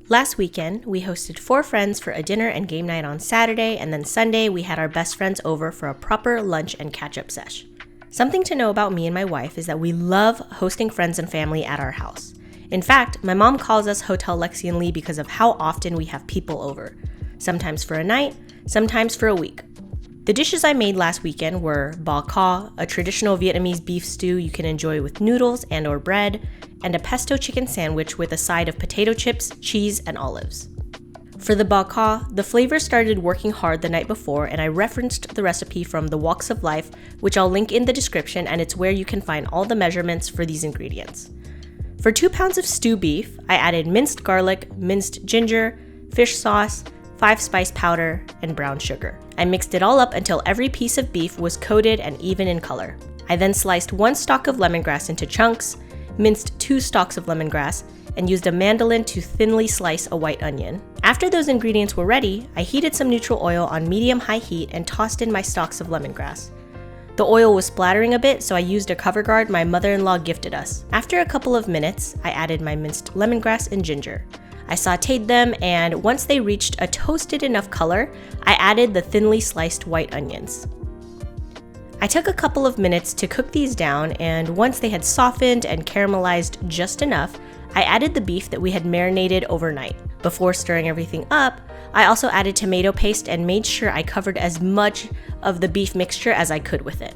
Last weekend, we hosted 4 friends for a dinner and game night on Saturday, and then Sunday, we had our best friends over for a proper lunch and catch-up sesh. Something to know about me and my wife is that we love hosting friends and family at our house. In fact, my mom calls us Hotel Lexi and Lee because of how often we have people over. Sometimes for a night, sometimes for a week. The dishes I made last weekend were ba kha, a traditional Vietnamese beef stew you can enjoy with noodles and or bread, and a pesto chicken sandwich with a side of potato chips, cheese, and olives. For the ba kha, the flavor started working hard the night before, and I referenced the recipe from The Walks of Life, which I'll link in the description, and it's where you can find all the measurements for these ingredients. For 2 pounds of stew beef, I added minced garlic, minced ginger, fish sauce, 5 spice powder, and brown sugar. I mixed it all up until every piece of beef was coated and even in color. I then sliced 1 stalk of lemongrass into chunks, minced 2 stalks of lemongrass, and used a mandolin to thinly slice a white onion. After those ingredients were ready, I heated some neutral oil on medium-high heat and tossed in my stalks of lemongrass. The oil was splattering a bit, so I used a cover guard my mother-in-law gifted us. After a couple of minutes, I added my minced lemongrass and ginger. I sauteed them, and once they reached a toasted enough color, I added the thinly sliced white onions. I took a couple of minutes to cook these down, and once they had softened and caramelized just enough, I added the beef that we had marinated overnight. Before stirring everything up, I also added tomato paste and made sure I covered as much of the beef mixture as I could with it.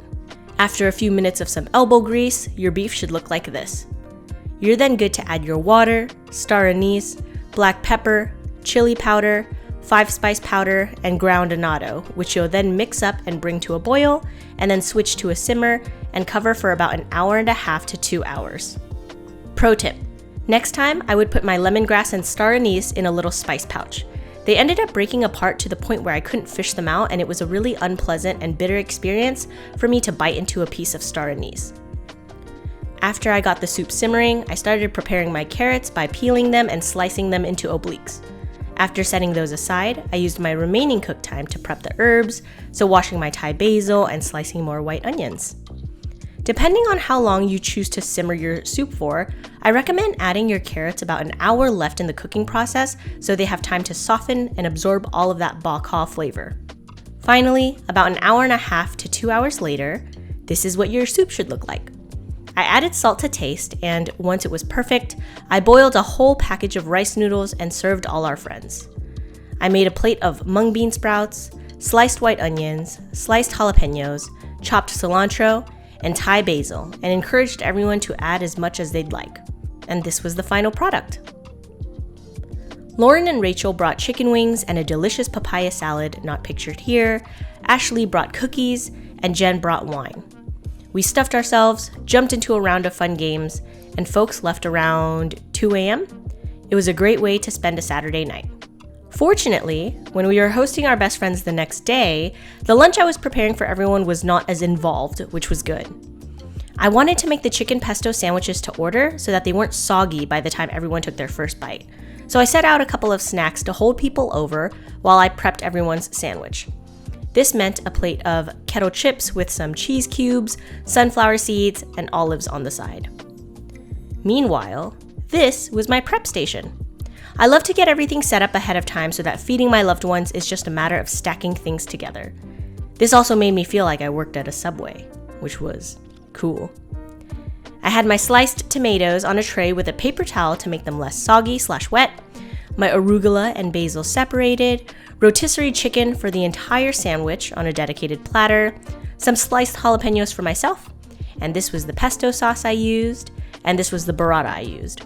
After a few minutes of some elbow grease, your beef should look like this. You're then good to add your water, star anise, black pepper, chili powder, 5 spice powder, and ground annatto, which you'll then mix up and bring to a boil, and then switch to a simmer and cover for about an hour and a half to 2 hours. Pro tip: next time, I would put my lemongrass and star anise in a little spice pouch. They ended up breaking apart to the point where I couldn't fish them out, and it was a really unpleasant and bitter experience for me to bite into a piece of star anise. After I got the soup simmering, I started preparing my carrots by peeling them and slicing them into obliques. After setting those aside, I used my remaining cook time to prep the herbs, so washing my Thai basil and slicing more white onions. Depending on how long you choose to simmer your soup for, I recommend adding your carrots about an hour left in the cooking process so they have time to soften and absorb all of that ba kha flavor. Finally, about an hour and a half to 2 hours later, this is what your soup should look like. I added salt to taste, and once it was perfect, I boiled a whole package of rice noodles and served all our friends. I made a plate of mung bean sprouts, sliced white onions, sliced jalapenos, chopped cilantro, and Thai basil, and encouraged everyone to add as much as they'd like. And this was the final product. Lauren and Rachel brought chicken wings and a delicious papaya salad, not pictured here. Ashley brought cookies, and Jen brought wine. We stuffed ourselves, jumped into a round of fun games, and folks left around 2 a.m. It was a great way to spend a Saturday night. Fortunately, when we were hosting our best friends the next day, the lunch I was preparing for everyone was not as involved, which was good. I wanted to make the chicken pesto sandwiches to order so that they weren't soggy by the time everyone took their first bite. So I set out a couple of snacks to hold people over while I prepped everyone's sandwich. This meant a plate of kettle chips with some cheese cubes, sunflower seeds, and olives on the side. Meanwhile, this was my prep station. I love to get everything set up ahead of time so that feeding my loved ones is just a matter of stacking things together. This also made me feel like I worked at a Subway, which was cool. I had my sliced tomatoes on a tray with a paper towel to make them less soggy/wet, my arugula and basil separated, rotisserie chicken for the entire sandwich on a dedicated platter, some sliced jalapenos for myself, and this was the pesto sauce I used, and this was the burrata I used.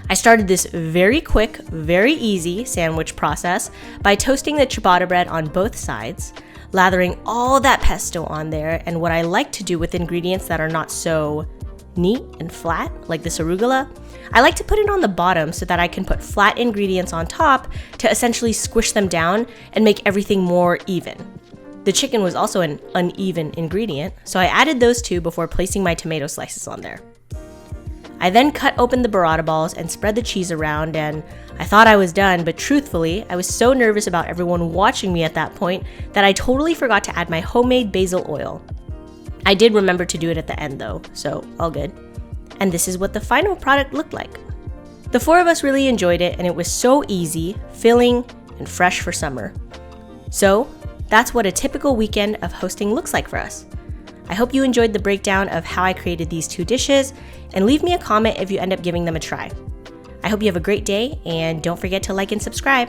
I started this very quick, very easy sandwich process by toasting the ciabatta bread on both sides, lathering all that pesto on there, and what I like to do with ingredients that are not so neat and flat, like this arugula, I like to put it on the bottom so that I can put flat ingredients on top to essentially squish them down and make everything more even. The chicken was also an uneven ingredient, so I added those two before placing my tomato slices on there. I then cut open the burrata balls and spread the cheese around, and I thought I was done, but truthfully, I was so nervous about everyone watching me at that point that I totally forgot to add my homemade basil oil. I did remember to do it at the end though, so all good. And this is what the final product looked like. The four of us really enjoyed it, and it was so easy, filling, and fresh for summer. So, that's what a typical weekend of hosting looks like for us. I hope you enjoyed the breakdown of how I created these two dishes, and leave me a comment if you end up giving them a try. I hope you have a great day, and don't forget to like and subscribe.